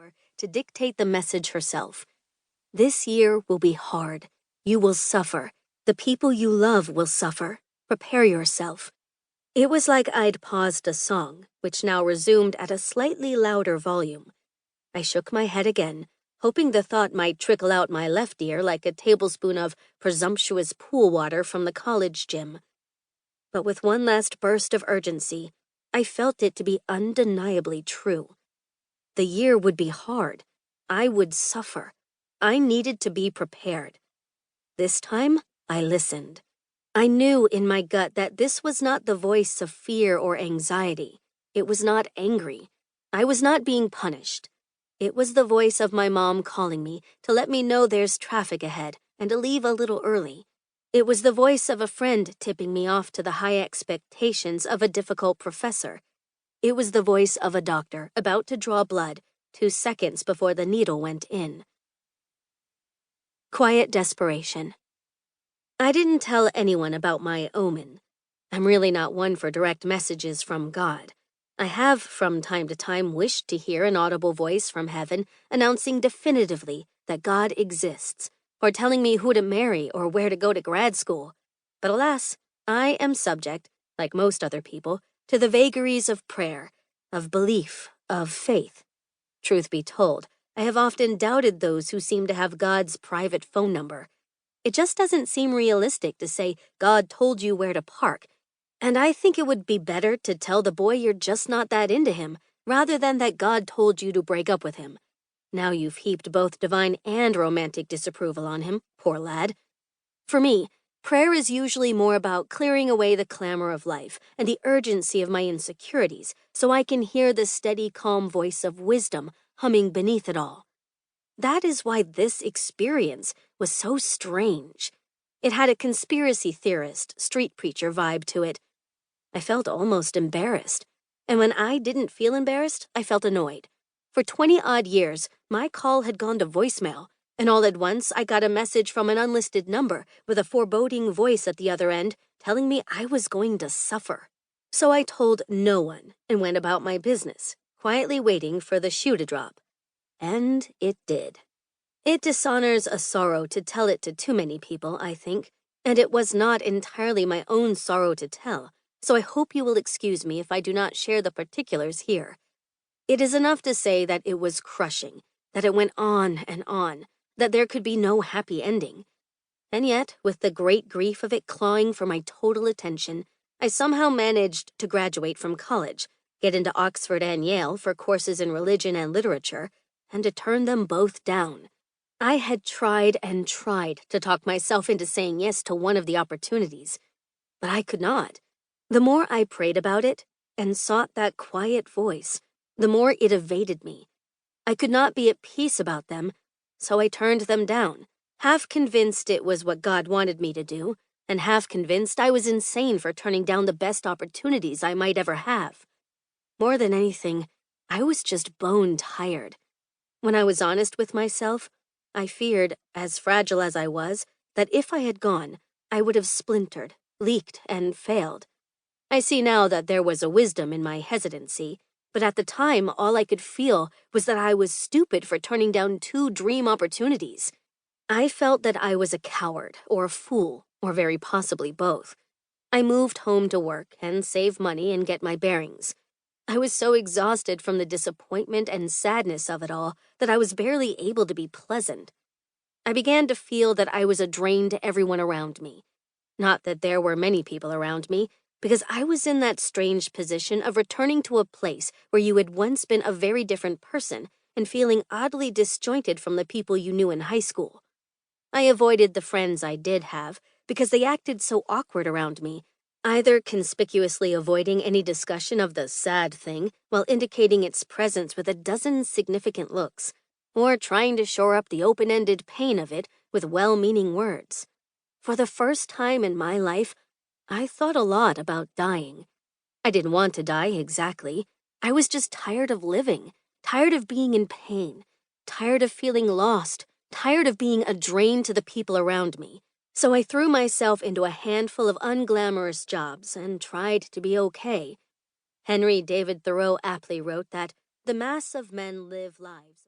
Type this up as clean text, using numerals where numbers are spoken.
number to dictate the message herself. This year will be hard. You will suffer. The people you love will suffer. Prepare yourself. It was like I'd paused a song, which now resumed at a slightly louder volume. I shook my head again, hoping the thought might trickle out my left ear like a tablespoon of presumptuous pool water from the college gym. But with one last burst of urgency, I felt it to be undeniably true. The year would be hard. I would suffer. I needed to be prepared. This time, I listened. I knew in my gut that this was not the voice of fear or anxiety. It was not angry. I was not being punished. It was the voice of my mom calling me to let me know there's traffic ahead and to leave a little early. It was the voice of a friend tipping me off to the high expectations of a difficult professor. It was the voice of a doctor about to draw blood 2 seconds before the needle went in. Quiet desperation. I didn't tell anyone about my omen. I'm really not one for direct messages from God. I have, from time to time, wished to hear an audible voice from heaven announcing definitively that God exists, or telling me who to marry or where to go to grad school. But alas, I am subject, like most other people, to the vagaries of prayer, of belief, of faith. Truth be told, I have often doubted those who seem to have God's private phone number. It just doesn't seem realistic to say God told you where to park, and I think it would be better to tell the boy you're just not that into him, rather than that God told you to break up with him. Now you've heaped both divine and romantic disapproval on him, poor lad. For me, prayer is usually more about clearing away the clamor of life and the urgency of my insecurities so I can hear the steady, calm voice of wisdom humming beneath it all. That is why this experience was so strange. It had a conspiracy theorist, street preacher vibe to it. I felt almost embarrassed. And when I didn't feel embarrassed, I felt annoyed. For 20-odd years, my call had gone to voicemail, and all at once I got a message from an unlisted number with a foreboding voice at the other end telling me I was going to suffer. So I told no one and went about my business, quietly waiting for the shoe to drop. And it did. It dishonors a sorrow to tell it to too many people, I think, and it was not entirely my own sorrow to tell, so I hope you will excuse me if I do not share the particulars here. It is enough to say that it was crushing, that it went on, that there could be no happy ending. And yet, with the great grief of it clawing for my total attention, I somehow managed to graduate from college, get into Oxford and Yale for courses in religion and literature, and to turn them both down. I had tried and tried to talk myself into saying yes to one of the opportunities, but I could not. The more I prayed about it and sought that quiet voice, the more it evaded me. I could not be at peace about them, so I turned them down, half convinced it was what God wanted me to do, and half convinced I was insane for turning down the best opportunities I might ever have. More than anything, I was just bone tired. When I was honest with myself, I feared, as fragile as I was, that if I had gone, I would have splintered, leaked, and failed. I see now that there was a wisdom in my hesitancy, but at the time all I could feel was that I was stupid for turning down 2 dream opportunities. I felt that I was a coward or a fool, or very possibly both. I moved home to work and save money and get my bearings. I was so exhausted from the disappointment and sadness of it all that I was barely able to be pleasant. I began to feel that I was a drain to everyone around me. Not that there were many people around me, because I was in that strange position of returning to a place where you had once been a very different person and feeling oddly disjointed from the people you knew in high school. I avoided the friends I did have because they acted so awkward around me, either conspicuously avoiding any discussion of the sad thing while indicating its presence with a dozen significant looks, or trying to shore up the open-ended pain of it with well-meaning words. For the first time in my life, I thought a lot about dying. I didn't want to die exactly. I was just tired of living, tired of being in pain, tired of feeling lost, tired of being a drain to the people around me. So I threw myself into a handful of unglamorous jobs and tried to be okay. Henry David Thoreau aptly wrote that the mass of men live lives